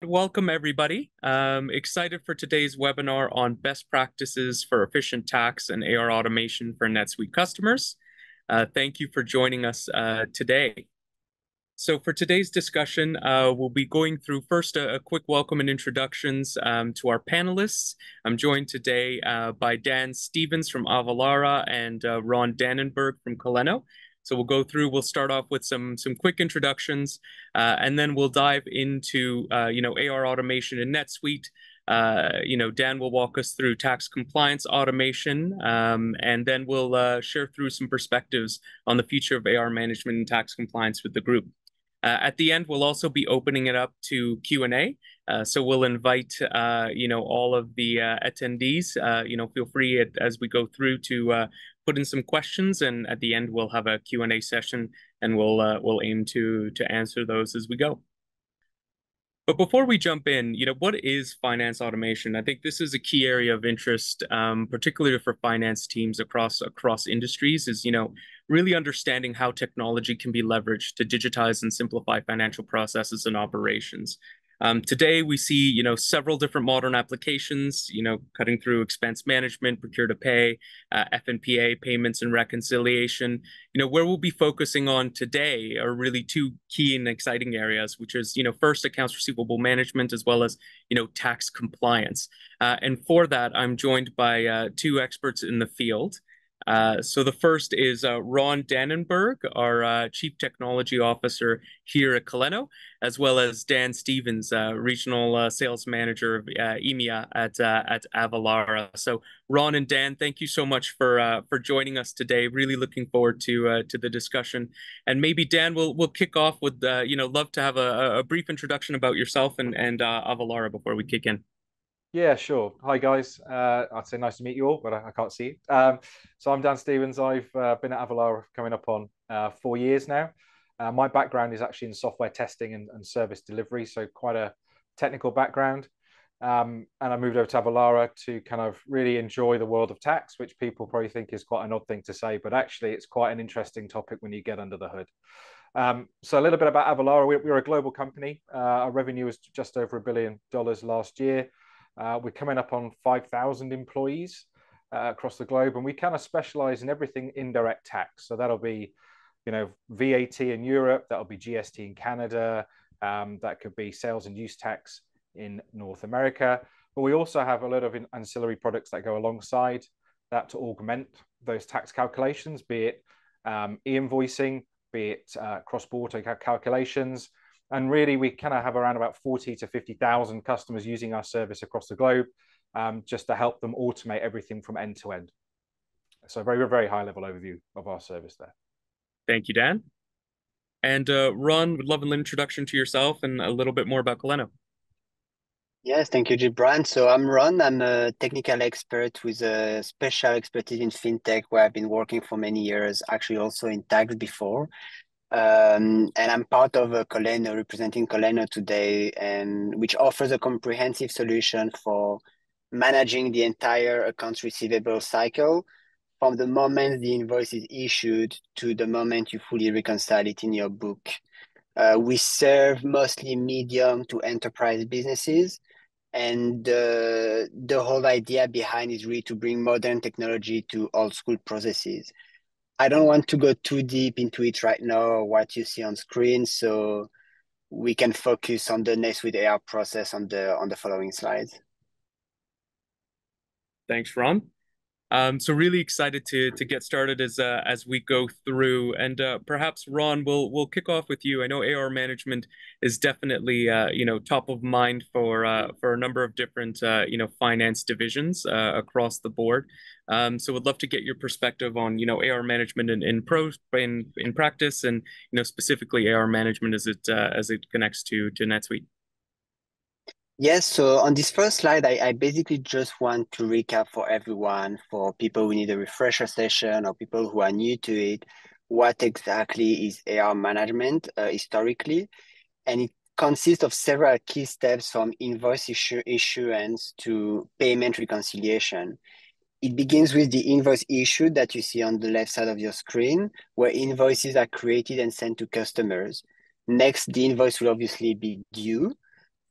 Welcome, everybody. Excited for today's webinar on best practices for efficient tax and AR automation for NetSuite customers. Thank you for joining us today. So for today's discussion, we'll be going through first a quick welcome and introductions to our panelists. I'm joined today by Dan Stephens from Avalara and Ron Danenberg from Kolleno. So we'll start off with some quick introductions, and then we'll dive into, AR automation in NetSuite. Dan will walk us through tax compliance automation, and then we'll share through some perspectives on the future of AR management and tax compliance with the group. At the end, we'll also be opening it up to Q&A. So we'll invite, all of the attendees, feel free as we go through to put in some questions. And at the end, we'll have a Q&A session and we'll aim to answer those as we go. But before we jump in, what is finance automation? I think this is a key area of interest, particularly for finance teams across industries, is, really understanding how technology can be leveraged to digitize and simplify financial processes and operations. Today, we see, several different modern applications, cutting through expense management, procure to pay, F&PA, payments and reconciliation. Where we'll be focusing on today are really two key and exciting areas, which is, first, accounts receivable management, as well as, tax compliance. And for that, I'm joined by two experts in the field. So the first is Ron Danenberg, our Chief Technology Officer here at Kolleno, as well as Dan Stephens, Regional Sales Manager of EMEA at Avalara. So Ron and Dan, thank you so much for joining us today. Really looking forward to the discussion. And maybe Dan, we'll kick off with love to have a brief introduction about yourself and Avalara before we kick in. Yeah, sure. Hi, guys. I'd say nice to meet you all, but I can't see you. So I'm Dan Stephens. I've been at Avalara coming up on 4 years now. My background is actually in software testing and service delivery, so quite a technical background. And I moved over to Avalara to kind of really enjoy the world of tax, which people probably think is quite an odd thing to say, but actually it's quite an interesting topic when you get under the hood. So a little bit about Avalara. We're a global company. Our revenue was just over $1 billion last year. We're coming up on 5,000 employees across the globe, and we kind of specialize in everything indirect tax. So that'll be, VAT in Europe, that'll be GST in Canada, that could be sales and use tax in North America. But we also have a lot of ancillary products that go alongside that to augment those tax calculations, be it e-invoicing, be it cross-border calculations. And really, we kind of have around about 40 to 50,000 customers using our service across the globe, just to help them automate everything from end to end. So a very, very high level overview of our service there. Thank you, Dan. And Ron, would love an introduction to yourself and a little bit more about Kolleno. Yes, thank you, Gibran. So I'm Ron. I'm a technical expert with a special expertise in fintech, where I've been working for many years, actually also in tax before. And I'm part of Kolleno, representing Kolleno today, and which offers a comprehensive solution for managing the entire accounts receivable cycle, from the moment the invoice is issued to the moment you fully reconcile it in your book. We serve mostly medium to enterprise businesses, and the whole idea behind is really to bring modern technology to old school processes. I don't want to go too deep into it right now, or what you see on screen, so we can focus on the NetSuite AR process on the following slides. Thanks, Ron. So really excited to get started as we go through, and perhaps Ron, we'll kick off with you. I know AR management is definitely top of mind for a number of different finance divisions across the board. So would love to get your perspective on AR management in practice, and specifically AR management as it connects to NetSuite. Yes, so on this first slide, I basically just want to recap for everyone, for people who need a refresher session or people who are new to it, what exactly is AR management historically. And it consists of several key steps, from invoice issuance to payment reconciliation. It begins with the invoice issue that you see on the left side of your screen, where invoices are created and sent to customers. Next, the invoice will obviously be due.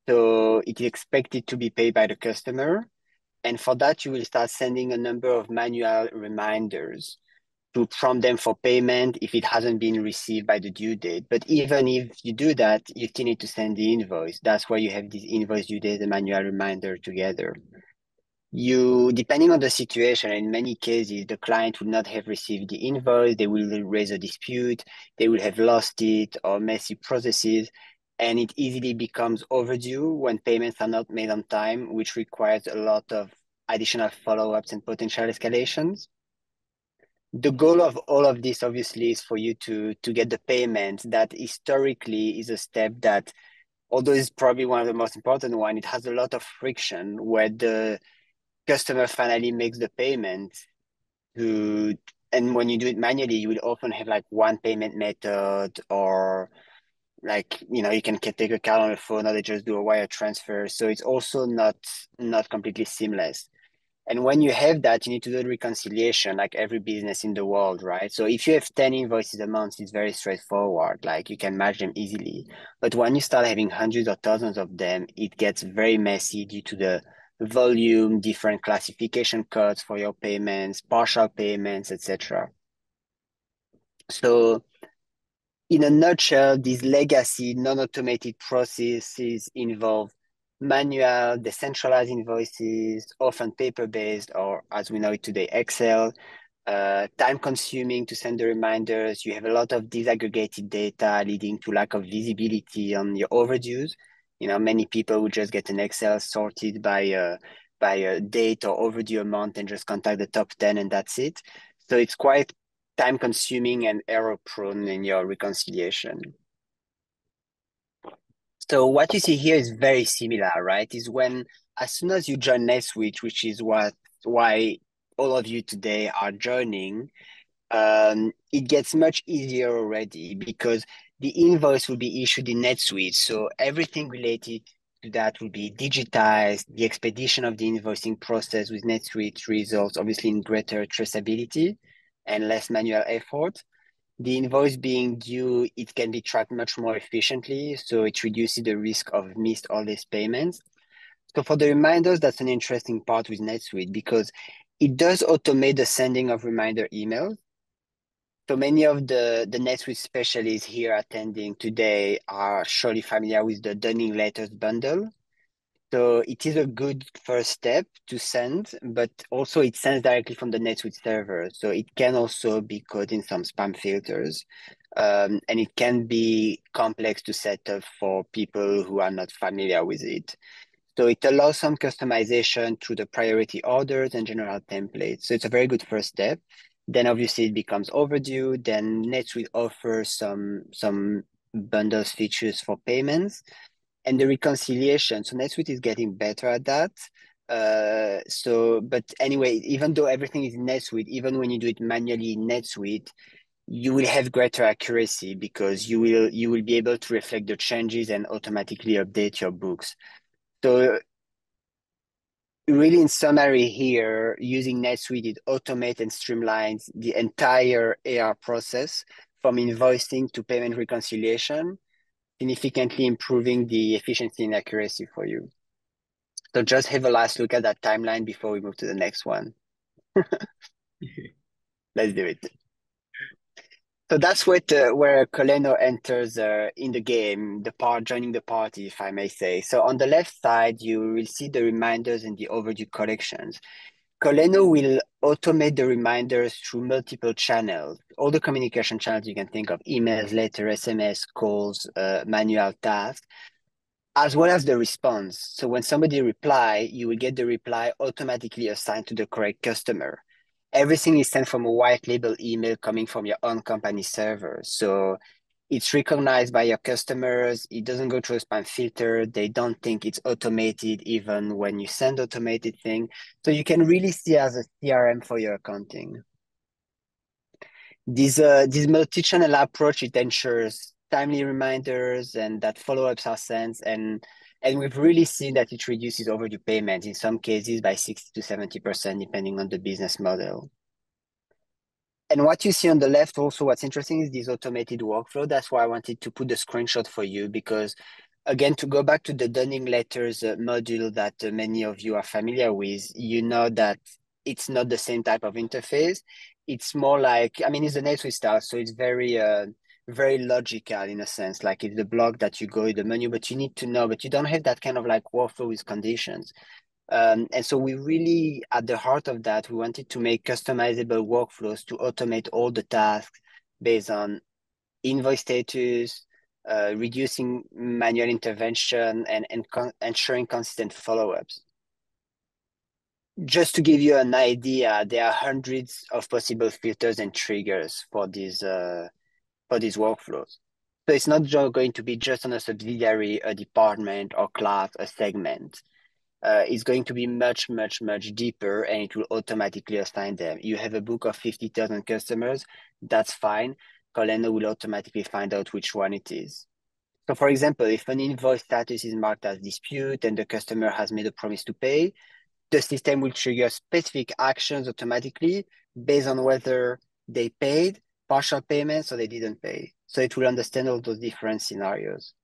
So it is expected to be paid by the customer. And for that, you will start sending a number of manual reminders to prompt them for payment if it hasn't been received by the due date. But even if you do that, you still need to send the invoice. That's why you have this invoice due date and manual reminder together. Depending on the situation, in many cases, the client would not have received the invoice, they will raise a dispute, they will have lost it, or messy processes, and it easily becomes overdue when payments are not made on time, which requires a lot of additional follow-ups and potential escalations. The goal of all of this, obviously, is for you to get the payment. That historically is a step that, although it's probably one of the most important one, it has a lot of friction where the customer finally makes the payment and when you do it manually, you will often have like one payment method, or like, you can take a card on the phone, or they just do a wire transfer. So it's also not completely seamless. And when you have that, you need to do the reconciliation like every business in the world, right? So if you have 10 invoices a month, it's very straightforward. Like you can match them easily. But when you start having hundreds or thousands of them, it gets very messy due to the volume, different classification codes for your payments, partial payments, etc. So in a nutshell, these legacy non-automated processes involve manual, decentralized invoices, often paper-based, or as we know it today, Excel, time-consuming to send the reminders. You have a lot of disaggregated data leading to lack of visibility on your overdues. Many people would just get an Excel sorted by a date or overdue amount and just contact the top 10 and that's it. So it's quite time-consuming and error-prone in your reconciliation. So what you see here is very similar, right? Is when, as soon as you join NetSuite, which is why all of you today are joining, it gets much easier already because the invoice will be issued in NetSuite. So everything related to that will be digitized. The expedition of the invoicing process with NetSuite results obviously in greater traceability and less manual effort. The invoice being due, it can be tracked much more efficiently, so it reduces the risk of missed all these payments. So for the reminders, that's an interesting part with NetSuite because it does automate the sending of reminder emails. So many of the NetSuite specialists here attending today are surely familiar with the Dunning Letters bundle. So it is a good first step to send, but also it sends directly from the NetSuite server. So it can also be caught in some spam filters. And it can be complex to set up for people who are not familiar with it. So it allows some customization through the priority orders and general templates. So it's a very good first step. Then obviously it becomes overdue. Then NetSuite offers some bundles features for payments. And the reconciliation. So NetSuite is getting better at that. But anyway, even though everything is in NetSuite, even when you do it manually in NetSuite, you will have greater accuracy because you will be able to reflect the changes and automatically update your books. So really, in summary here, using NetSuite, it automates and streamlines the entire AR process from invoicing to payment reconciliation, significantly improving the efficiency and accuracy for you. So just have a last look at that timeline before we move to the next one. Let's do it. So that's where Kolleno enters in the game, joining the party, if I may say. So on the left side, you will see the reminders and the overdue collections. Kolleno will automate the reminders through multiple channels, all the communication channels you can think of, emails, letters, SMS, calls, manual tasks, as well as the response. So when somebody reply, you will get the reply automatically assigned to the correct customer. Everything is sent from a white label email coming from your own company server. So it's recognized by your customers. It doesn't go through a spam filter. They don't think it's automated even when you send automated thing. So you can really see as a CRM for your accounting. This multi-channel approach, it ensures timely reminders and that follow-ups are sent. And we've really seen that it reduces overdue payments in some cases by 60 to 70%, depending on the business model. And what you see on the left also, what's interesting is this automated workflow. That's why I wanted to put the screenshot for you, because Again, to go back to the Dunning letters module that many of you are familiar with, you know that it's not the same type of interface. It's more like, I mean, it's the NetSuite style, so it's very logical in a sense. Like it's the block that you go in the menu, but you need to know, but you don't have that kind of like workflow with conditions. And so we really, at the heart of that, we wanted to make customizable workflows to automate all the tasks based on invoice status, reducing manual intervention, and ensuring consistent follow-ups. Just to give you an idea, there are hundreds of possible filters and triggers for these workflows. So it's not going to be just on a subsidiary, a department, or class, a segment. It's going to be much, much, much deeper, and it will automatically assign them. You have a book of 50,000 customers, that's fine. Kolleno will automatically find out which one it is. So for example, if an invoice status is marked as dispute and the customer has made a promise to pay, the system will trigger specific actions automatically based on whether they paid, partial payments, or they didn't pay. So it will understand all those different scenarios.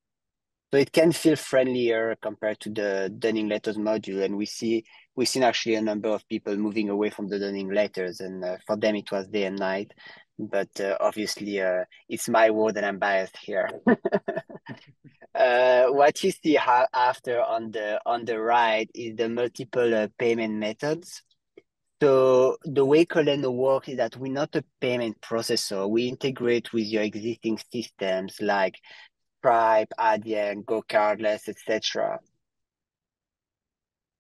So it can feel friendlier compared to the Dunning letters module. And we've seen actually a number of people moving away from the Dunning letters, and for them it was day and night. But obviously, it's my word and I'm biased here. What you see after on the right is the multiple payment methods. So the way Kolleno works is that we're not a payment processor. We integrate with your existing systems like Stripe, Adyen, Go Cardless, etc.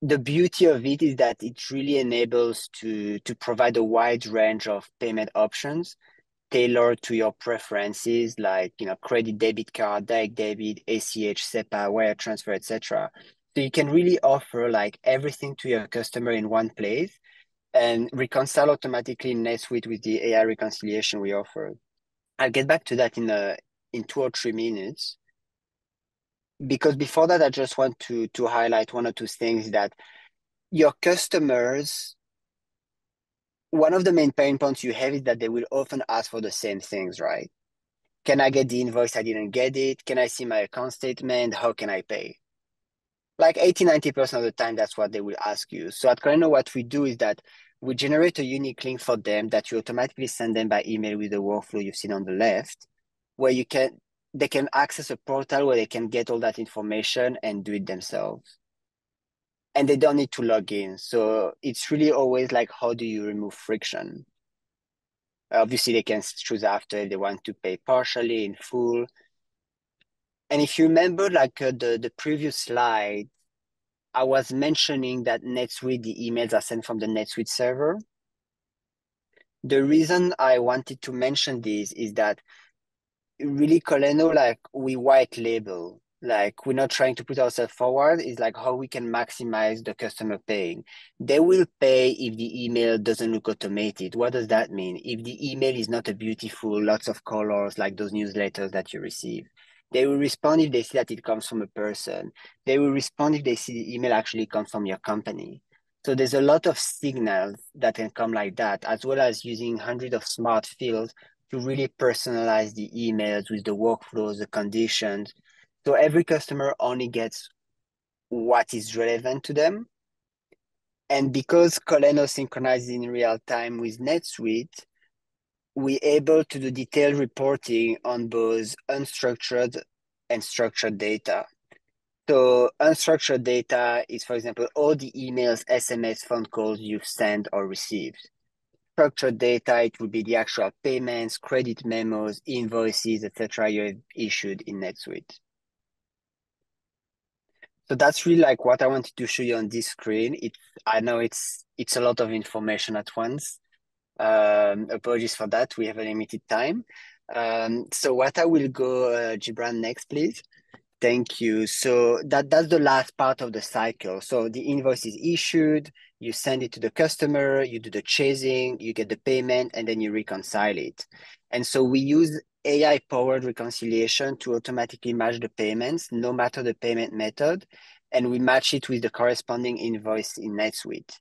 The beauty of it is that it really enables to provide a wide range of payment options tailored to your preferences, like credit, debit card, direct debit, ACH, SEPA, wire transfer, etc. So you can really offer like everything to your customer in one place and reconcile automatically in NetSuite with the AI reconciliation we offer. I'll get back to that in 2 or 3 minutes. Because before that, I just want to highlight 1 or 2 things that your customers, one of the main pain points you have is that they will often ask for the same things, right? Can I get the invoice? I didn't get it. Can I see my account statement? How can I pay? Like 80-90% of the time, that's what they will ask you. So at Kolleno, what we do is that we generate a unique link for them that you automatically send them by email with the workflow you've seen on the left, where they can access a portal where they can get all that information and do it themselves. And they don't need to log in. So it's really always like, how do you remove friction? Obviously, they can choose after if they want to pay partially, in full. And if you remember, like the previous slide, I was mentioning that NetSuite, the emails are sent from the NetSuite server. The reason I wanted to mention this is that really Kolleno, like we white label, like we're not trying to put ourselves forward. It's like how we can maximize the customer paying. They will pay if the email doesn't look automated. What does that mean? If the email is not a beautiful, lots of colors, like those newsletters that you receive. They will respond if they see that it comes from a person. They will respond if they see the email actually comes from your company. So there's a lot of signals that can come like that, as well as using hundreds of smart fields to really personalize the emails with the workflows, the conditions. So every customer only gets what is relevant to them. And because Kolleno synchronizes in real time with NetSuite, we're able to do detailed reporting on both unstructured and structured data. So unstructured data is, for example, all the emails, SMS, phone calls you've sent or received. Structured data, it would be the actual payments, credit memos, invoices, etc. you have issued in NetSuite. So that's really like what I wanted to show you on this screen. I know it's a lot of information at once. Apologies for that. We have a limited time. So what I will go, Gibran, next, please. Thank you. So that's the last part of the cycle. So the invoice is issued, you send it to the customer, you do the chasing, you get the payment, and then you reconcile it. And so we use AI-powered reconciliation to automatically match the payments, no matter the payment method, and we match it with the corresponding invoice in NetSuite.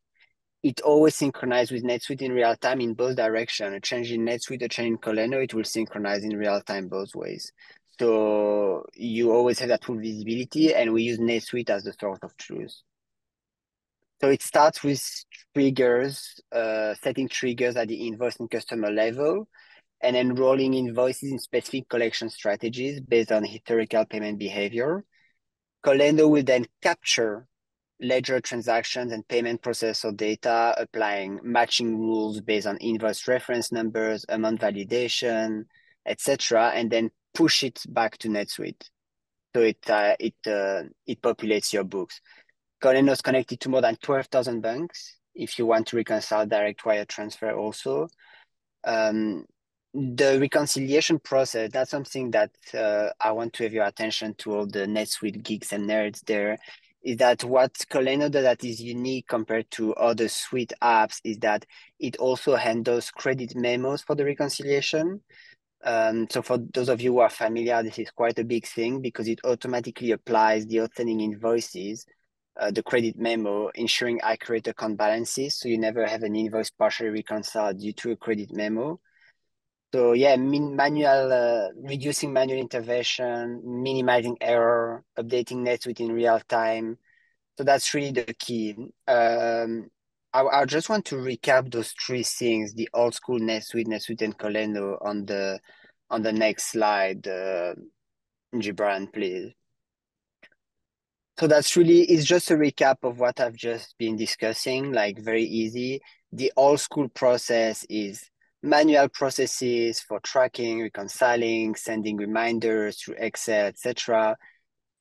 It always synchronizes with NetSuite in real time in both directions. A change in NetSuite, a change in Kolleno, it will synchronize in real time both ways. So you always have that full visibility, and we use NetSuite as the source of truth. So it starts with triggers, setting triggers at the invoice and customer level, and enrolling invoices in specific collection strategies based on historical payment behavior. Kolleno will then capture ledger transactions and payment processor data, applying matching rules based on invoice reference numbers, amount validation, etc., and then push it back to NetSuite. So it populates your books. Kolleno is connected to more than 12,000 banks if you want to reconcile direct wire transfer also. The reconciliation process, that's something that I want to have your attention to, all the NetSuite geeks and nerds there, is that what Kolleno does that is unique compared to other suite apps is that it also handles credit memos for the reconciliation. So for those of you who are familiar, this is quite a big thing because it automatically applies the outstanding invoices, the credit memo, ensuring accurate account balances. So you never have an invoice partially reconciled due to a credit memo. So yeah, reducing manual intervention, minimizing error, updating NetSuite in real time. So that's really the key. I just want to recap those three things: the old school NetSuite, and Kolleno on the next slide. Gibran, please. So it's just a recap of what I've just been discussing, like very easy. The old school process is manual processes for tracking, reconciling, sending reminders through Excel, etc.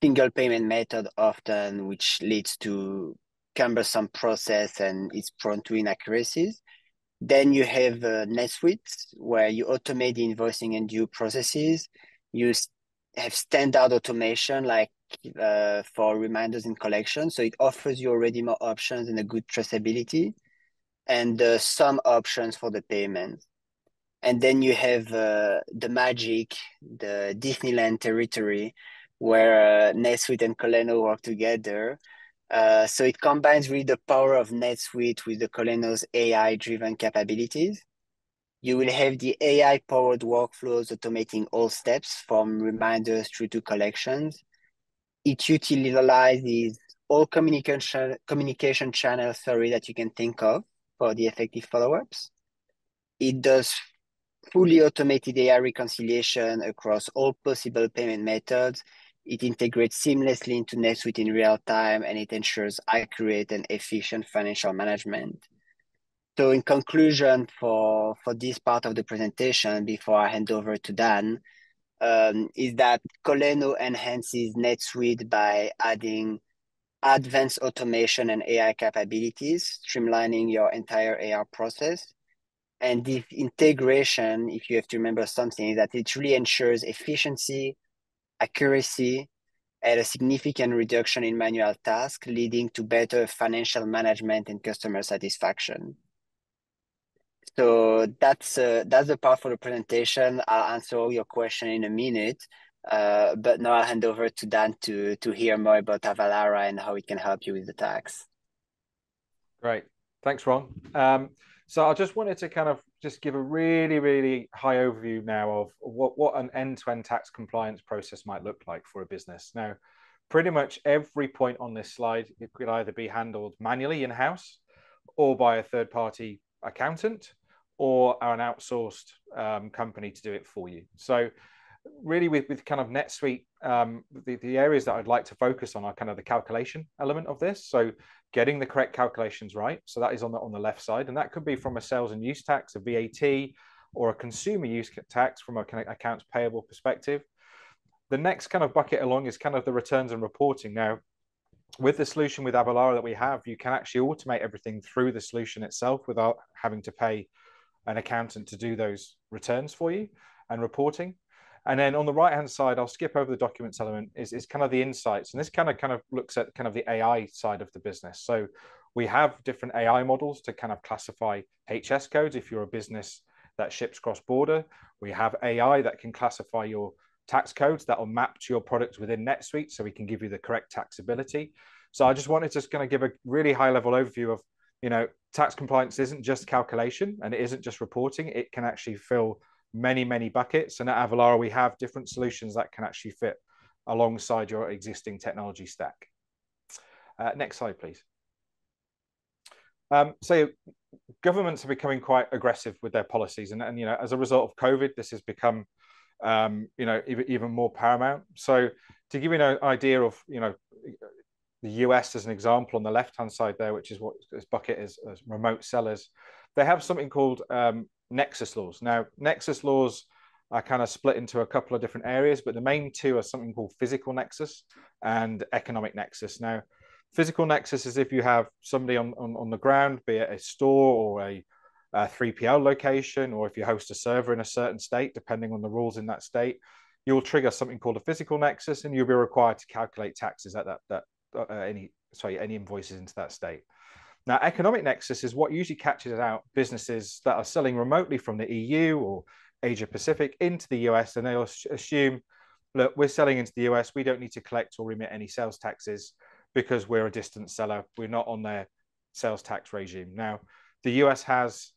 Single payment method often, which leads to cumbersome process and is prone to inaccuracies. Then you have NetSuite, where you automate the invoicing and due processes. You have standard automation like for reminders and collection. So it offers you already more options and a good traceability, and some options for the payment. And then you have the magic, the Disneyland territory, where NetSuite and Kolleno work together. So it combines really the power of NetSuite with the Kolleno's AI-driven capabilities. You will have the AI-powered workflows automating all steps from reminders through to collections. It utilizes all communication channels, that you can think of for the effective follow-ups. It does fully automated AI reconciliation across all possible payment methods. It integrates seamlessly into NetSuite in real time, and it ensures accurate and efficient financial management. So in conclusion, for this part of the presentation, before I hand over to Dan, is that Kolleno enhances NetSuite by adding advanced automation and AI capabilities, streamlining your entire AR process. And this integration, if you have to remember something, is that it really ensures efficiency, accuracy, and a significant reduction in manual tasks, leading to better financial management and customer satisfaction. So that's the part for the presentation. I'll answer all your questions in a minute, but now I'll hand over to Dan to hear more about Avalara and how it can help you with the tax. Great, thanks, Ron. So I just wanted to kind of just give a really, really high overview now of what an end-to-end tax compliance process might look like for a business. Now, pretty much every point on this slide, it could either be handled manually in-house or by a third-party accountant or an outsourced company to do it for you. So really with kind of NetSuite, the areas that I'd like to focus on are kind of the calculation element of this. So getting the correct calculations right. So that is on the left side, and that could be from a sales and use tax, a VAT, or a consumer use tax from a kind of accounts payable perspective. The next kind of bucket along is kind of the returns and reporting. Now, with the solution with Avalara that we have, you can actually automate everything through the solution itself without having to pay an accountant to do those returns for you and reporting. And then on the right-hand side, I'll skip over the documents element, is kind of the insights. And this kind of looks at kind of the AI side of the business. So we have different AI models to kind of classify HS codes if you're a business that ships cross-border. We have AI that can classify your tax codes that will map to your products within NetSuite, so we can give you the correct taxability. So I just wanted to just kind of give a really high-level overview of, tax compliance isn't just calculation and it isn't just reporting. It can actually fill many, many buckets. And at Avalara, we have different solutions that can actually fit alongside your existing technology stack. Next slide, please. So governments are becoming quite aggressive with their policies. And as a result of COVID, this has become, even more paramount. So to give you an idea of, the US as an example on the left-hand side there, which is what this bucket is as remote sellers, they have something called nexus laws. Now, nexus laws are kind of split into a couple of different areas, but the main two are something called physical nexus and economic nexus. Now, physical nexus is if you have somebody on the ground, be it a store or a 3PL location, or if you host a server in a certain state, depending on the rules in that state, you'll trigger something called a physical nexus, and you'll be required to calculate taxes at any invoices into that state. Now, economic nexus is what usually catches out businesses that are selling remotely from the EU or Asia Pacific into the US, and they'll assume, look, we're selling into the US, we don't need to collect or remit any sales taxes because we're a distant seller, we're not on their sales tax regime. Now, the US has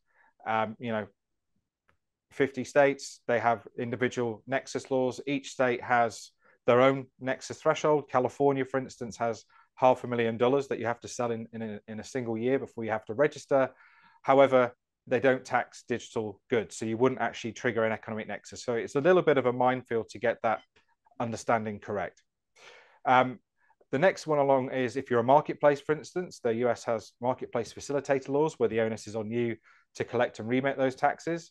50 states, they have individual nexus laws. Each state has their own nexus threshold. California, for instance, has $500,000 that you have to sell in a single year before you have to register. However, they don't tax digital goods, so you wouldn't actually trigger an economic nexus. So it's a little bit of a minefield to get that understanding correct. The next one along is if you're a marketplace, for instance, the US has marketplace facilitator laws where the onus is on you to collect and remit those taxes.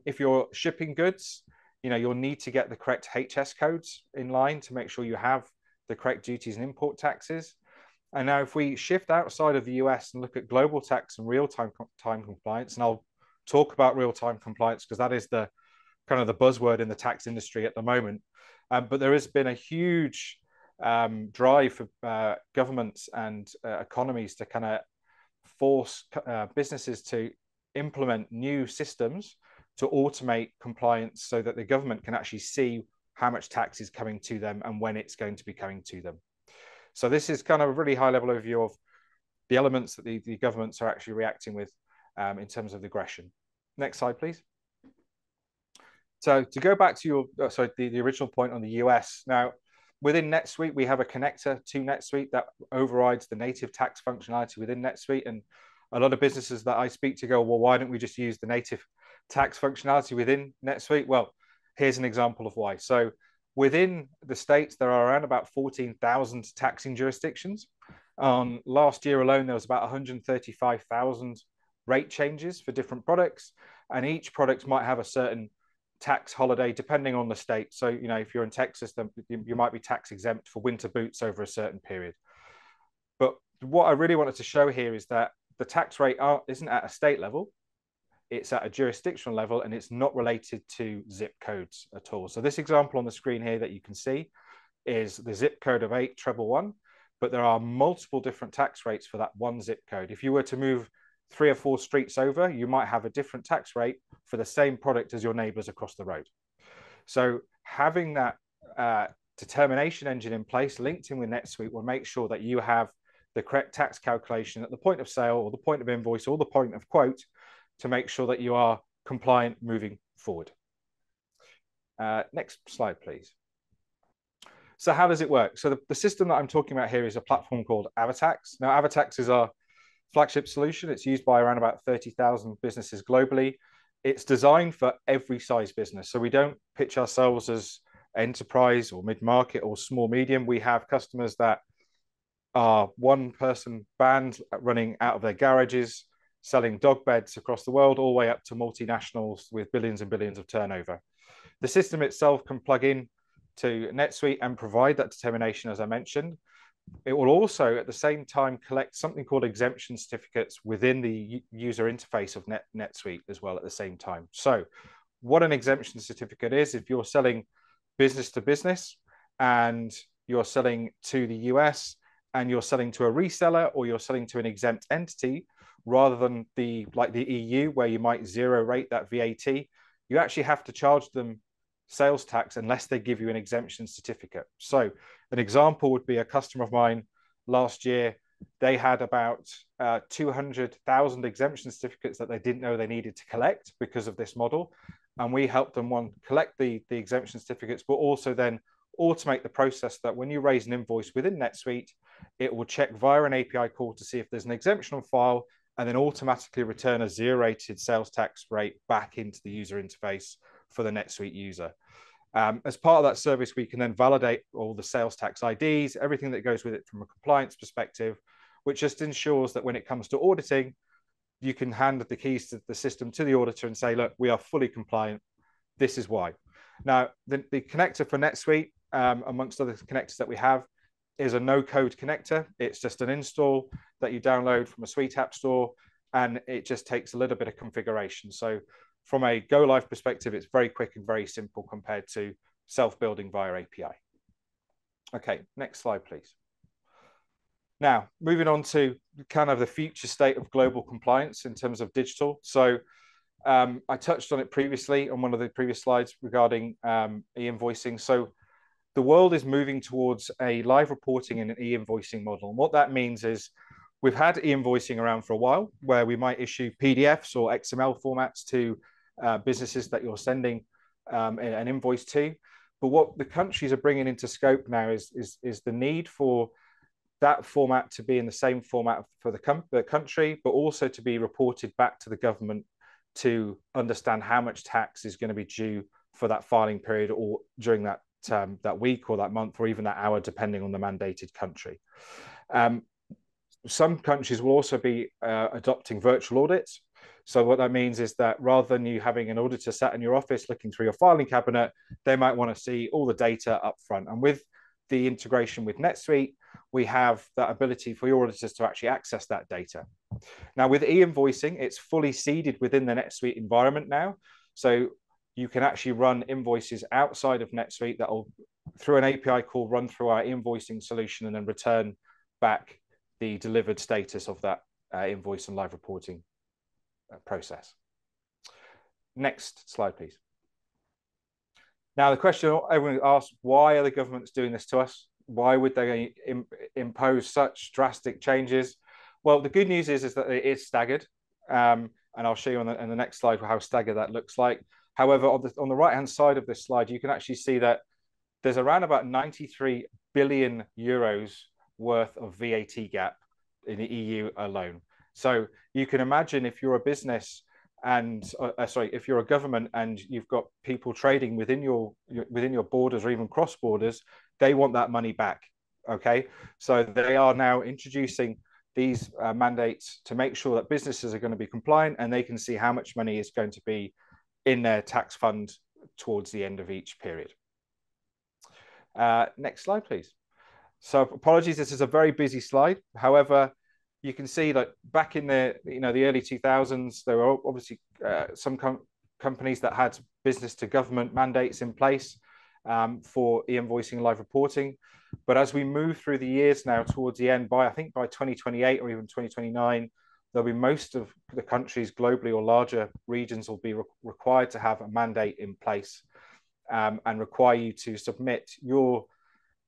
If you're shipping goods, you'll need to get the correct HS codes in line to make sure you have the correct duties and import taxes. And now if we shift outside of the US and look at global tax and real-time compliance, and I'll talk about real-time compliance because that is the kind of the buzzword in the tax industry at the moment. But there has been a huge drive for governments and economies to kind of force businesses to implement new systems to automate compliance so that the government can actually see how much tax is coming to them and when it's going to be coming to them. So this is kind of a really high level overview of the elements that the governments are actually reacting with in terms of aggression. Next slide, please. So to go back to the original point on the US. Now, within NetSuite, we have a connector to NetSuite that overrides the native tax functionality within NetSuite. And a lot of businesses that I speak to go, well, why don't we just use the native tax functionality within NetSuite? Well, here's an example of why. So within the states, there are around about 14,000 taxing jurisdictions. Last year alone, there was about 135,000 rate changes for different products. And each product might have a certain tax holiday depending on the state. So, if you're in Texas, then you might be tax exempt for winter boots over a certain period. But what I really wanted to show here is that the tax rate isn't at a state level, it's at a jurisdictional level, and it's not related to zip codes at all. So this example on the screen here that you can see is the zip code of 811, but there are multiple different tax rates for that one zip code. If you were to move 3 or 4 streets over, you might have a different tax rate for the same product as your neighbors across the road. So having that determination engine in place linked in with NetSuite will make sure that you have the correct tax calculation at the point of sale or the point of invoice or the point of quote to make sure that you are compliant moving forward. Next slide, please. So how does it work? So the system that I'm talking about here is a platform called Avatax. Now, Avatax is our flagship solution. It's used by around about 30,000 businesses globally. It's designed for every size business. So we don't pitch ourselves as enterprise or mid-market or small medium. We have customers that are one-person band running out of their garages, selling dog beds across the world, all the way up to multinationals with billions and billions of turnover. The system itself can plug in to NetSuite and provide that determination, as I mentioned. It will also, at the same time, collect something called exemption certificates within the user interface of NetSuite as well at the same time. So what an exemption certificate is, if you're selling business to business and you're selling to the US and you're selling to a reseller or you're selling to an exempt entity, rather than like the EU where you might zero rate that VAT, you actually have to charge them sales tax unless they give you an exemption certificate. So an example would be a customer of mine last year, they had about 200,000 exemption certificates that they didn't know they needed to collect because of this model. and we help them, one, collect the exemption certificates, but also then automate the process that when you raise an invoice within NetSuite, it will check via an API call to see if there's an exemption on file, and then automatically return a zero-rated sales tax rate back into the user interface for the NetSuite user. As part of that service, we can then validate all the sales tax IDs, everything that goes with it from a compliance perspective, which just ensures that when it comes to auditing, you can hand the keys to the system to the auditor and say, look, we are fully compliant. This is why. Now, the connector for NetSuite, amongst other connectors that we have, is a no-code connector. It's just an install that you download from a Suite App Store, and it just takes a little bit of configuration. So from a go-live perspective, it's very quick and very simple compared to self-building via API. Okay, next slide, please. Now, moving on to kind of the future state of global compliance in terms of digital. So I touched on it previously on one of the previous slides regarding e-invoicing. So the world is moving towards a live reporting and an e-invoicing model. And what that means is we've had e-invoicing around for a while, where we might issue PDFs or XML formats to businesses that you're sending an invoice to. But what the countries are bringing into scope now is the need for that format to be in the same format for the country, but also to be reported back to the government to understand how much tax is going to be due for that filing period or during that week or that month or even that hour, depending on the mandated country. Some countries will also be adopting virtual audits. So what that means is that rather than you having an auditor sat in your office looking through your filing cabinet, they might want to see all the data up front. And with the integration with NetSuite, we have that ability for your auditors to actually access that data. Now, with e-invoicing, it's fully seeded within the NetSuite environment now. So you can actually run invoices outside of NetSuite that will, through an API call, run through our invoicing solution and then return back the delivered status of that invoice and live reporting process. Next slide, please. Now, the question everyone asks, why are the governments doing this to us? Why would they impose such drastic changes? Well, the good news is that it is staggered. And I'll show you on the next slide how staggered that looks like. However, on the right-hand side of this slide, you can actually see that there's around about 93 billion euros worth of VAT gap in the EU alone. So you can imagine if you're a business and if you're a government and you've got people trading within your borders or even cross borders, they want that money back. Okay, so they are now introducing these mandates to make sure that businesses are going to be compliant and they can see how much money is going to be in their tax fund towards the end of each period. Next slide, please. So apologies, this is a very busy slide. However, you can see that back in the early 2000s, there were obviously some companies that had business to government mandates in place for e-invoicing live reporting. But as we move through the years now towards the end, I think by 2028 or even 2029, there'll be most of the countries globally or larger regions will be required to have a mandate in place and require you to submit your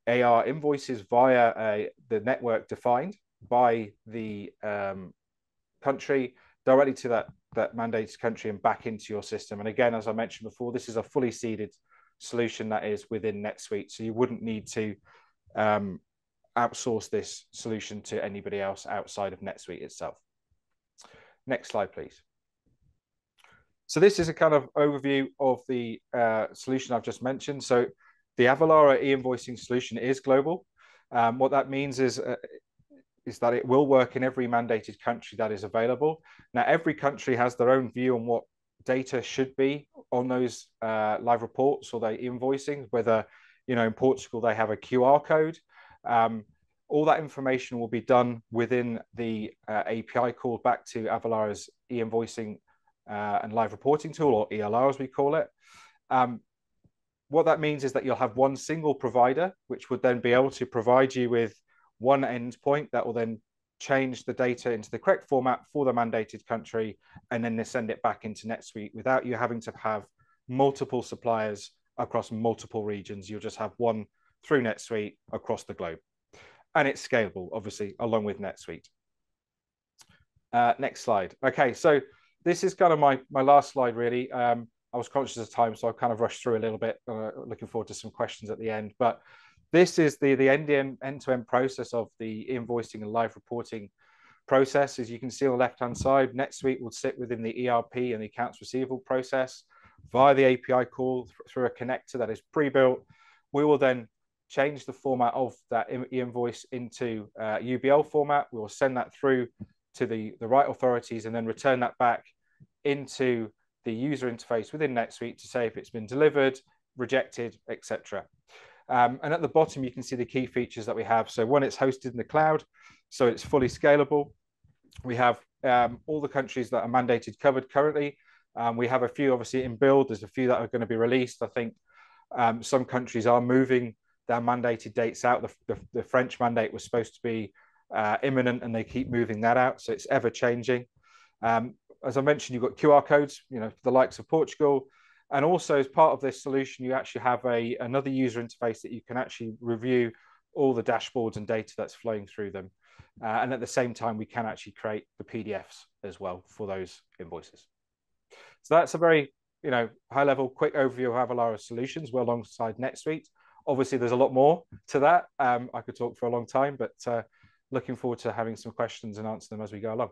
AR invoices via the network defined by the country directly to that mandated country and back into your system. And again, as I mentioned before, this is a fully seeded solution that is within NetSuite. So you wouldn't need to outsource this solution to anybody else outside of NetSuite itself. Next slide, please. So this is a kind of overview of the solution I've just mentioned. So the Avalara e-invoicing solution is global. What that means is that it will work in every mandated country that is available. Now, every country has their own view on what data should be on those live reports or the invoicing, whether, in Portugal, they have a QR code. All that information will be done within the API call back to Avalara's e-invoicing and live reporting tool, or ELR as we call it. What that means is that you'll have one single provider, which would then be able to provide you with one endpoint that will then change the data into the correct format for the mandated country, and then they send it back into NetSuite without you having to have multiple suppliers across multiple regions. You'll just have one through NetSuite across the globe. And it's scalable, obviously, along with NetSuite. Next slide. Okay, so this is kind of my last slide, really. I was conscious of time, so I kind of rushed through a little bit. Looking forward to some questions at the end. But this is the end-to-end process of the invoicing and live reporting process. As you can see on the left-hand side, NetSuite will sit within the ERP and the accounts receivable process via the API call through a connector that is pre-built. We will then change the format of that invoice into UBL format. We will send that through to the right authorities and then return that back into the user interface within NetSuite to say if it's been delivered, rejected, etc. And at the bottom, you can see the key features that we have. So one, it's hosted in the cloud, so it's fully scalable. We have all the countries that are mandated covered currently. We have a few obviously in build. There's a few that are going to be released. I think some countries are moving their mandated dates out. The French mandate was supposed to be imminent, and they keep moving that out. So it's ever changing. As I mentioned, you've got QR codes, the likes of Portugal. And also as part of this solution, you actually have another user interface that you can actually review all the dashboards and data that's flowing through them. And at the same time, we can actually create the PDFs as well for those invoices. So that's a very high level, quick overview of Avalara's solutions. We're alongside NetSuite. Obviously, there's a lot more to that. I could talk for a long time, but looking forward to having some questions and answer them as we go along.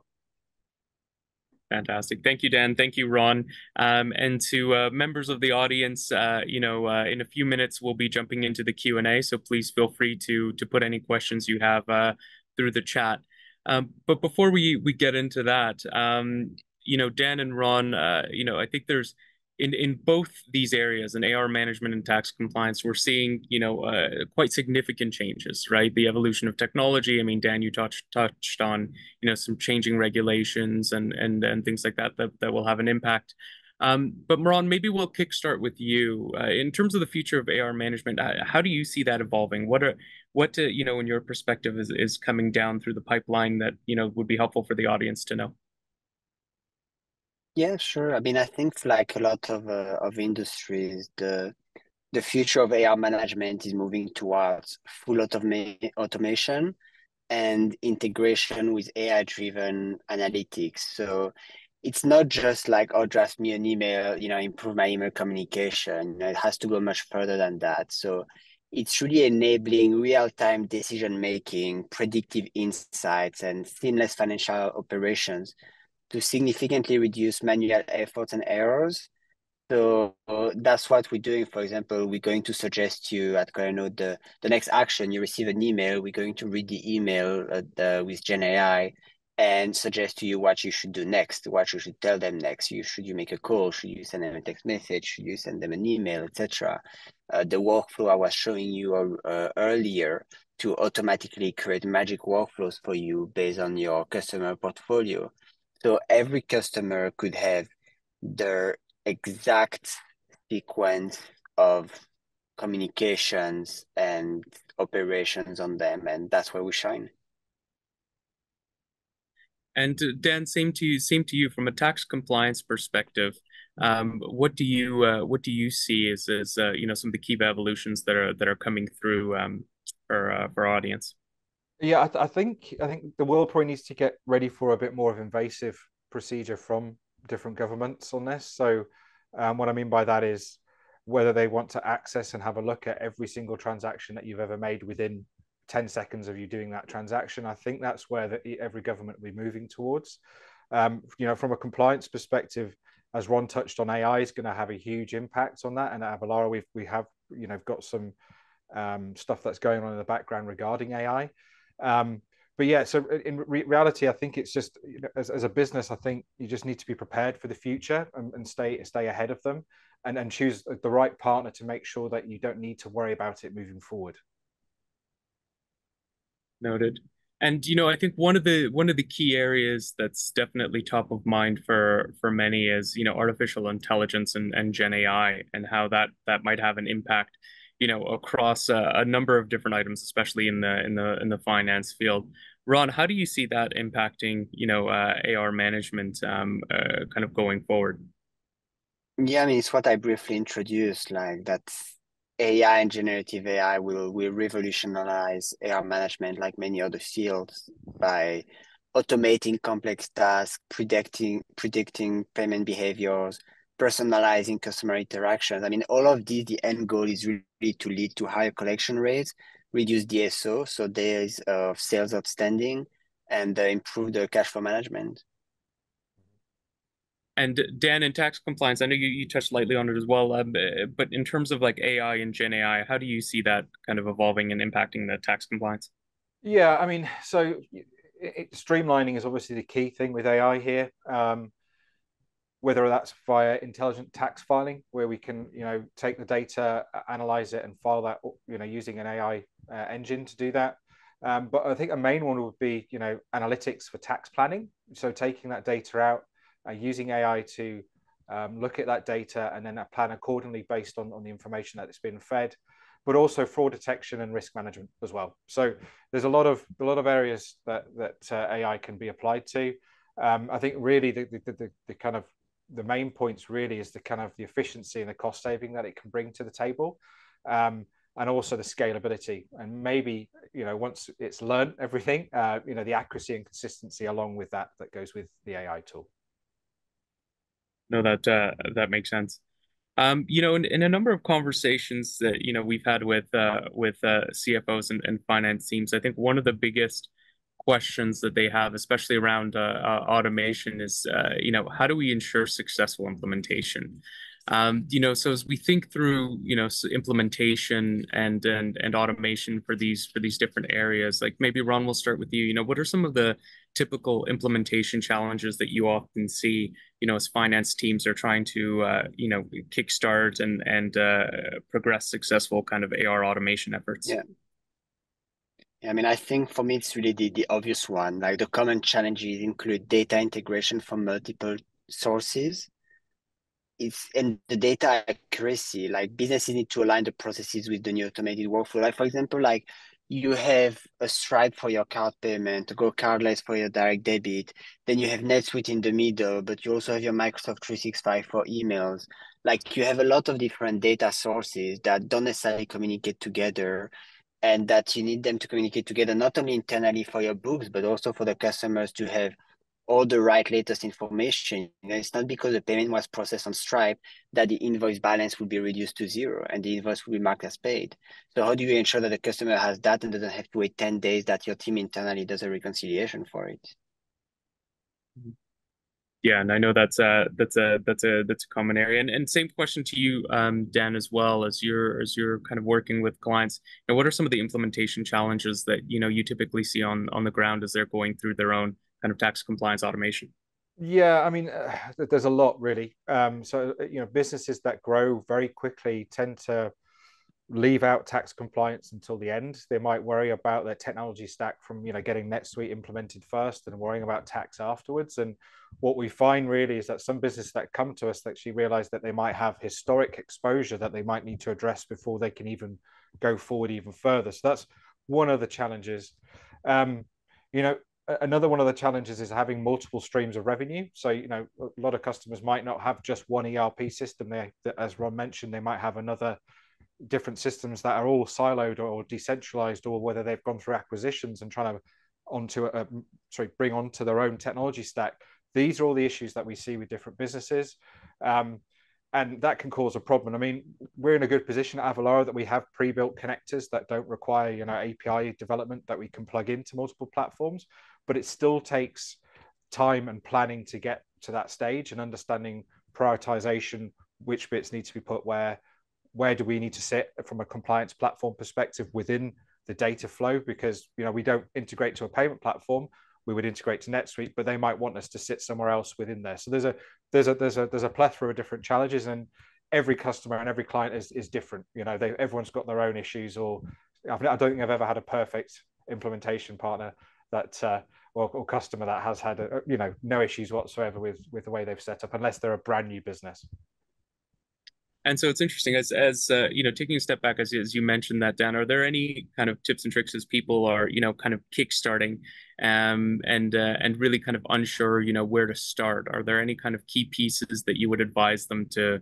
Fantastic. Thank you, Dan. Thank you, Ron. And to members of the audience, in a few minutes, we'll be jumping into the Q&A. So please feel free to put any questions you have through the chat. But before we get into that, Dan and Ron, I think there's in both these areas, in AR management and tax compliance, we're seeing, quite significant changes, right? The evolution of technology. I mean, Dan, you touched on, some changing regulations and things like that will have an impact. But Ron, maybe we'll kickstart with you. In terms of the future of AR management, how do you see that evolving? What in your perspective is coming down through the pipeline that, would be helpful for the audience to know? Yeah, sure. I mean, I think like a lot of industries, the future of AR management is moving towards full automation and integration with AI-driven analytics. So it's not just like, oh, draft me an email, improve my email communication. It has to go much further than that. So it's really enabling real-time decision-making, predictive insights, and seamless financial operations to significantly reduce manual efforts and errors. So that's what we're doing. For example, we're going to suggest you at Kolleno the next action. You receive an email, we're going to read the email with Gen AI and suggest to you what you should do next, what you should tell them next. Should you make a call? Should you send them a text message? Should you send them an email, etc.? The workflow I was showing you earlier to automatically create magic workflows for you based on your customer portfolio. So every customer could have their exact sequence of communications and operations on them, and that's where we shine. And Dan, same to you from a tax compliance perspective. What do you see as some of the key evolutions that are coming through for our audience? Yeah, I think the world probably needs to get ready for a bit more of invasive procedure from different governments on this. So what I mean by that is whether they want to access and have a look at every single transaction that you've ever made within 10 seconds of you doing that transaction. I think that's where every government will be moving towards. From a compliance perspective, as Ron touched on, AI is going to have a huge impact on that. And at Avalara, we have got some stuff that's going on in the background regarding AI. But yeah, so in reality, I think it's just, as a business, I think you just need to be prepared for the future and stay ahead of them and choose the right partner to make sure that you don't need to worry about it moving forward. Noted. And I think one of the key areas that's definitely top of mind for many is artificial intelligence and Gen AI, and how that might have an impact across a number of different items, especially in the finance field. Ron, how do you see that impacting AR management kind of going forward? Yeah, I mean, it's what I briefly introduced, like that AI and generative AI will revolutionize AR management like many other fields by automating complex tasks, predicting payment behaviors, personalizing customer interactions. I mean, all of these, the end goal is really to lead to higher collection rates, reduce DSO, so days of sales outstanding, and improve the cash flow management. And Dan, in tax compliance, I know you touched lightly on it as well, but in terms of like AI and Gen AI, how do you see that kind of evolving and impacting the tax compliance? Yeah, I mean, so streamlining is obviously the key thing with AI here. Whether that's via intelligent tax filing, where we can, take the data, analyze it, and file that, using an AI engine to do that. But I think a main one would be, analytics for tax planning. So taking that data out, using AI to look at that data and then plan accordingly based on the information that it's been fed, but also fraud detection and risk management as well. So there's a lot of areas that AI can be applied to. I think really the kind of the main points really is the kind of the efficiency and the cost saving that it can bring to the table, and also the scalability. And maybe, once it's learned everything, the accuracy and consistency along with that goes with the AI tool. No, that makes sense. In a number of conversations that we've had with CFOs and finance teams, I think one of the biggest questions that they have, especially around automation, is how do we ensure successful implementation? So as we think through implementation and automation for these different areas, like maybe Ron, we'll start with you. What are some of the typical implementation challenges that you often see as finance teams are trying to kickstart and progress successful kind of AR automation efforts? Yeah. I mean, I think for me, it's really the obvious one. Like the common challenges include data integration from multiple sources. And the data accuracy, like businesses need to align the processes with the new automated workflow. Like for example, like you have a Stripe for your card payment, to go cardless for your direct debit. Then you have NetSuite in the middle, but you also have your Microsoft 365 for emails. Like you have a lot of different data sources that don't necessarily communicate together, and that you need them to communicate together, not only internally for your books, but also for the customers to have all the right latest information. It's not because the payment was processed on Stripe that the invoice balance will be reduced to zero and the invoice will be marked as paid. So how do you ensure that the customer has that and doesn't have to wait 10 days that your team internally does a reconciliation for it? Yeah, and I know that's a common area. And same question to you, Dan, as well, as you're kind of working with clients. What are some of the implementation challenges that you typically see on the ground as they're going through their own kind of tax compliance automation? Yeah, I mean, there's a lot really. So businesses that grow very quickly tend to leave out tax compliance until the end. They might worry about their technology stack from getting NetSuite implemented first and worrying about tax afterwards. And what we find really is that some businesses that come to us actually realize that they might have historic exposure that they might need to address before they can even go forward even further. So that's one of the challenges. Another one of the challenges is having multiple streams of revenue. So, a lot of customers might not have just one ERP system. As Ron mentioned, they might have another different systems that are all siloed or decentralized, or whether they've gone through acquisitions and trying to bring onto their own technology stack. These are all the issues that we see with different businesses. And that can cause a problem. I mean, we're in a good position at Avalara that we have pre-built connectors that don't require, API development that we can plug into multiple platforms, but it still takes time and planning to get to that stage and understanding prioritization, which bits need to be put where do we need to sit from a compliance platform perspective within the data flow, because we don't integrate to a payment platform. We would integrate to NetSuite, but they might want us to sit somewhere else within there. So there's a plethora of different challenges, and every customer and every client is different. Everyone's got their own issues, or I don't think I've ever had a perfect implementation partner that or customer that has had no issues whatsoever with the way they've set up, unless they're a brand new business. And so it's interesting as taking a step back, as you mentioned that, Dan, are there any kind of tips and tricks as people are kind of kickstarting and really kind of unsure where to start? Are there any kind of key pieces that you would advise them to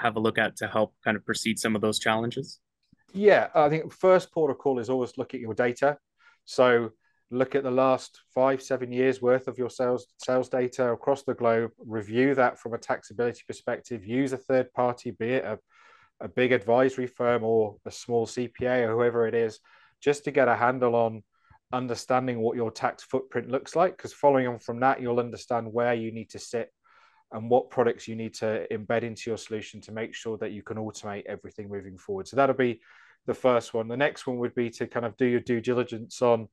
have a look at to help kind of proceed some of those challenges? Yeah, I think first port of call is always look at your data. So look at the last 5-7 years worth of your sales data across the globe, review that from a taxability perspective, use a third party, be it a big advisory firm or a small CPA or whoever it is, just to get a handle on understanding what your tax footprint looks like. Because following on from that, you'll understand where you need to sit and what products you need to embed into your solution to make sure that you can automate everything moving forward. So that'll be the first one. The next one would be to kind of do your due diligence on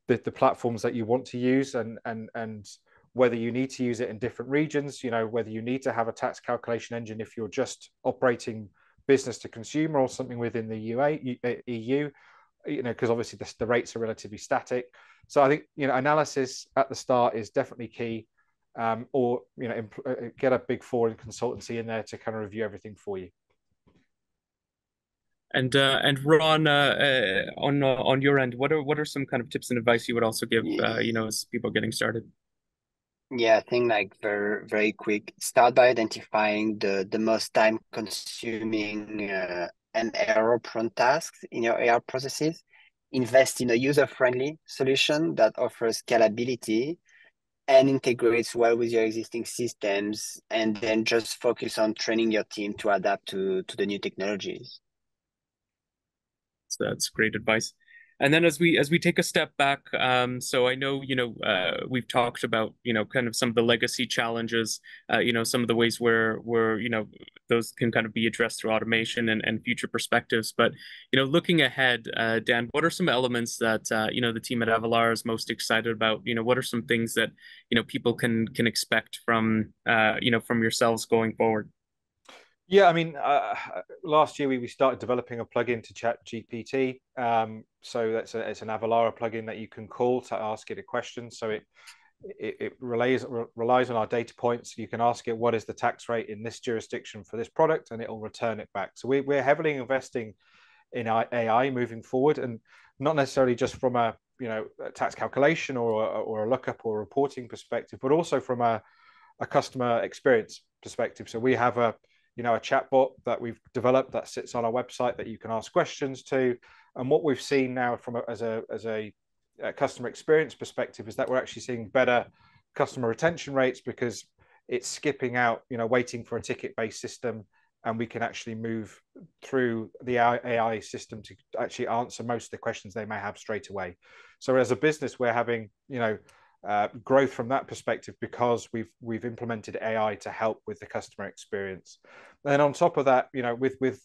the platforms that you want to use and whether you need to use it in different regions, whether you need to have a tax calculation engine if you're just operating business to consumer or something within the EU, because obviously the rates are relatively static. So I think, analysis at the start is definitely key, or, get a big four in consultancy in there to kind of review everything for you. And Ron, on your end, what are some kind of tips and advice you would also give, as people getting started? Yeah, I think like very, very quick. Start by identifying the most time consuming and error prone tasks in your AR processes. Invest in a user-friendly solution that offers scalability and integrates well with your existing systems, and then just focus on training your team to adapt to the new technologies. So that's great advice. And then as we take a step back, so I know, we've talked about, kind of some of the legacy challenges, some of the ways where those can kind of be addressed through automation and future perspectives. But, looking ahead, Dan, what are some elements that, the team at Avalara is most excited about? What are some things that, people can expect from, from yourselves going forward? Yeah, I mean, last year we started developing a plugin to ChatGPT. So it's an Avalara plugin that you can call to ask it a question. So it relies on our data points. You can ask it, what is the tax rate in this jurisdiction for this product, and it will return it back. So we're heavily investing in AI moving forward, and not necessarily just from a tax calculation or a lookup or reporting perspective, but also from a customer experience perspective. So we have a chatbot that we've developed that sits on our website that you can ask questions to. And what we've seen now as a customer experience perspective is that we're actually seeing better customer retention rates, because it's skipping out, waiting for a ticket-based system, and we can actually move through the AI system to actually answer most of the questions they may have straight away. So as a business, we're having, growth from that perspective, because we've implemented AI to help with the customer experience. And on top of that, with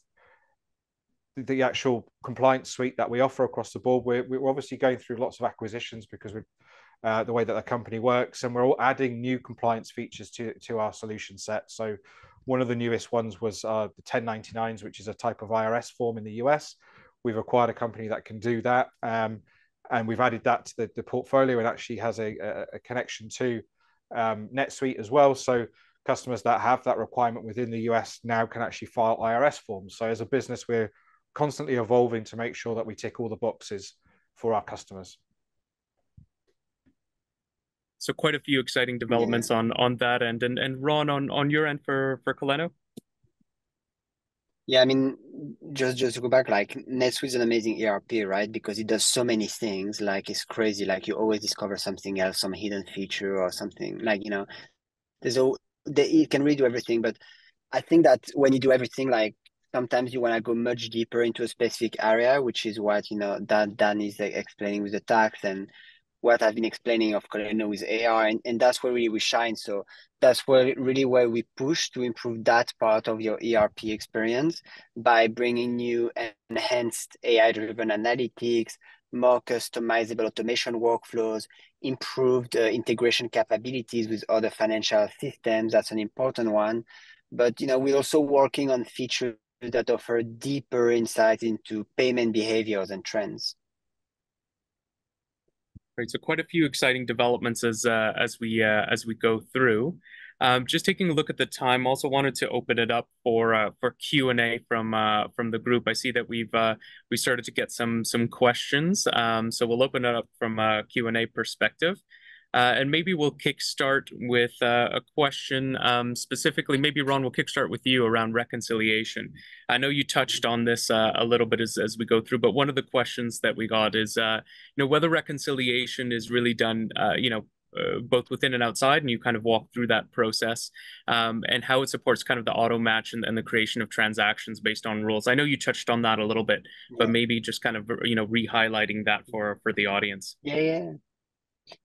the actual compliance suite that we offer across the board, we're obviously going through lots of acquisitions because we've the way that the company works, and we're all adding new compliance features to our solution set. So one of the newest ones was the 1099s, which is a type of IRS form in the US. We've acquired a company that can do that. And we've added that to the portfolio, and actually has a connection to NetSuite as well. So customers that have that requirement within the US now can actually file IRS forms. So as a business, we're constantly evolving to make sure that we tick all the boxes for our customers. So quite a few exciting developments on that end. And Ron, on your end for Kolleno? Yeah, I mean, just to go back, like NetSuite is an amazing ERP, right? Because it does so many things. Like it's crazy. Like you always discover something else, some hidden feature or something. Like it can really do everything. But I think that when you do everything, like sometimes you want to go much deeper into a specific area, which is what Dan is like explaining with the tax, and what I've been explaining of Kolleno with AI, and that's where really we shine. So that's where we push to improve that part of your ERP experience by bringing new enhanced AI-driven analytics, more customizable automation workflows, improved integration capabilities with other financial systems. That's an important one. But we're also working on features that offer deeper insight into payment behaviors and trends. Right, so quite a few exciting developments as we go through. Just taking a look at the time, also wanted to open it up for Q&A from the group. I see that we started to get some questions, so we'll open it up from a Q&A perspective. And maybe we'll kickstart with a question specifically. Maybe Ron, we'll kickstart with you around reconciliation. I know you touched on this a little bit as we go through, but one of the questions that we got is, whether reconciliation is really done, both within and outside, and you kind of walk through that process, and how it supports kind of the auto match and the creation of transactions based on rules. I know you touched on that a little bit, but maybe just kind of re-highlighting that for the audience.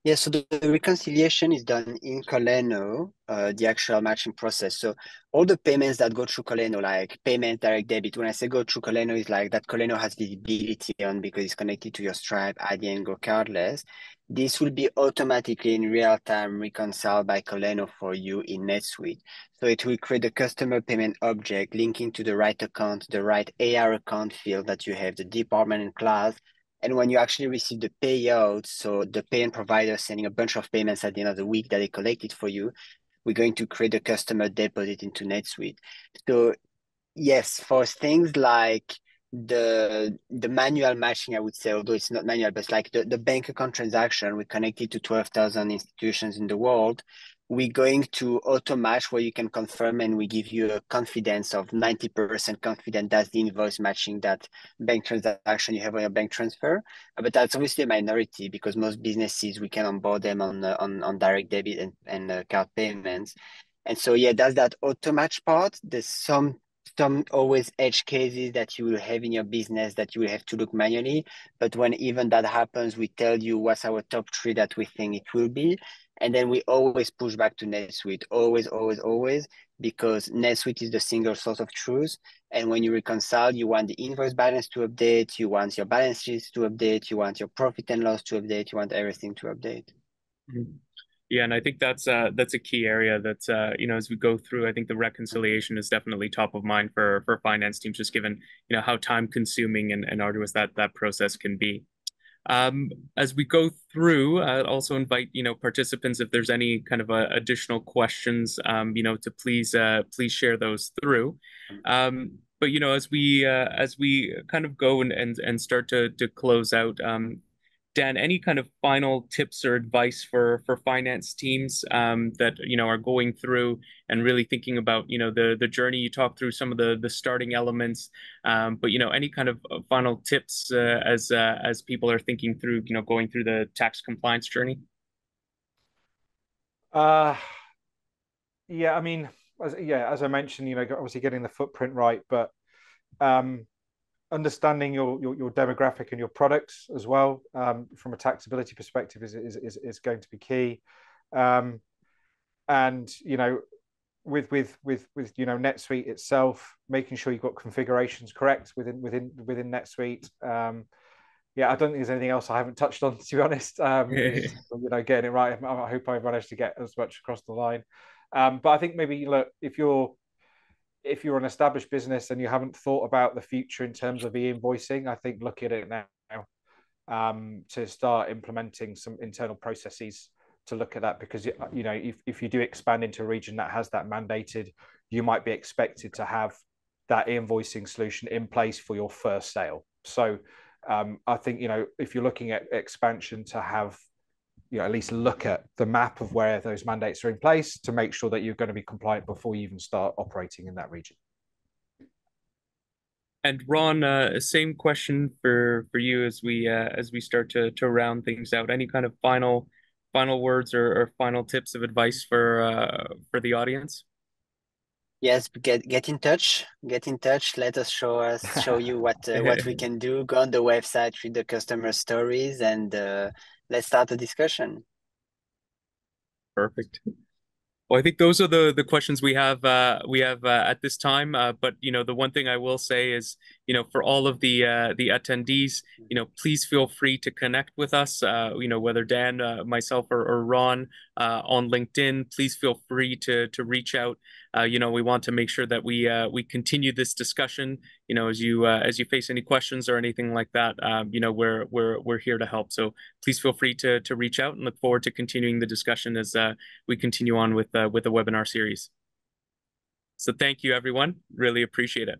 Yeah, so the reconciliation is done in Kolleno, the actual matching process. So all the payments that go through Kolleno, like payment, direct debit, when I say go through Kolleno, is like that Kolleno has visibility on because it's connected to your Stripe, ID, and Go cardless. This will be automatically in real time reconciled by Kolleno for you in NetSuite. So it will create a customer payment object linking to the right account, the right AR account field that you have, the department and class. And when you actually receive the payout, so the payment provider sending a bunch of payments at the end of the week that they collected for you, we're going to create a customer deposit into NetSuite. So yes, for things like the manual matching, I would say, although it's not manual, but like the bank account transaction, we're connected to 12,000 institutions in the world. We're going to auto match where you can confirm, and we give you a confidence of 90% confident that's the invoice matching that bank transaction you have on your bank transfer. But that's obviously a minority because most businesses, we can onboard them on direct debit and card payments. And so, yeah, that's that auto match part. There's some always edge cases that you will have in your business that you will have to look manually. But when even that happens, we tell you what's our top three that we think it will be. And then we always push back to NetSuite, always, always, always, because NetSuite is the single source of truth. And when you reconcile, you want the invoice balance to update, you want your balance sheets to update, you want your profit and loss to update, you want everything to update. Yeah, and I think that's a key area that as we go through, I think the reconciliation is definitely top of mind for finance teams, just given how time consuming and arduous that process can be. As we go through, also invite participants, if there's any kind of additional questions, to please share those through. But as we kind of go and start to close out, Dan, any kind of final tips or advice for finance teams that are going through and really thinking about the journey? You talked through some of the starting elements, but any kind of final tips as people are thinking through going through the tax compliance journey? Yeah, I mean, as I mentioned, obviously getting the footprint right, but understanding your demographic and your products as well, from a taxability perspective is going to be key. And with NetSuite itself, making sure you've got configurations correct within NetSuite. Yeah, I don't think there's anything else I haven't touched on, to be honest. Getting it right. I hope I managed to get as much across the line. But I think maybe look, if you're an established business and you haven't thought about the future in terms of e-invoicing, I think look at it now, to start implementing some internal processes to look at that, because if you do expand into a region that has that mandated, you might be expected to have that e-invoicing solution in place for your first sale. So I think if you're looking at expansion, to have at least look at the map of where those mandates are in place to make sure that you're going to be compliant before you even start operating in that region. And Ron, same question for you as we start to round things out. Any kind of final words or final tips of advice for the audience? Yes, get in touch. Get in touch. Let us show you what we can do. Go on the website, read the customer stories, and let's start a discussion. Perfect. Well, I think those are the questions we have at this time. But the one thing I will say is, for all of the attendees, please feel free to connect with us. Whether Dan, myself, or Ron on LinkedIn, please feel free to reach out. We want to make sure that we continue this discussion. As you face any questions or anything like that, we're here to help. So please feel free to reach out, and look forward to continuing the discussion as we continue on with the webinar series. So thank you, everyone. Really appreciate it.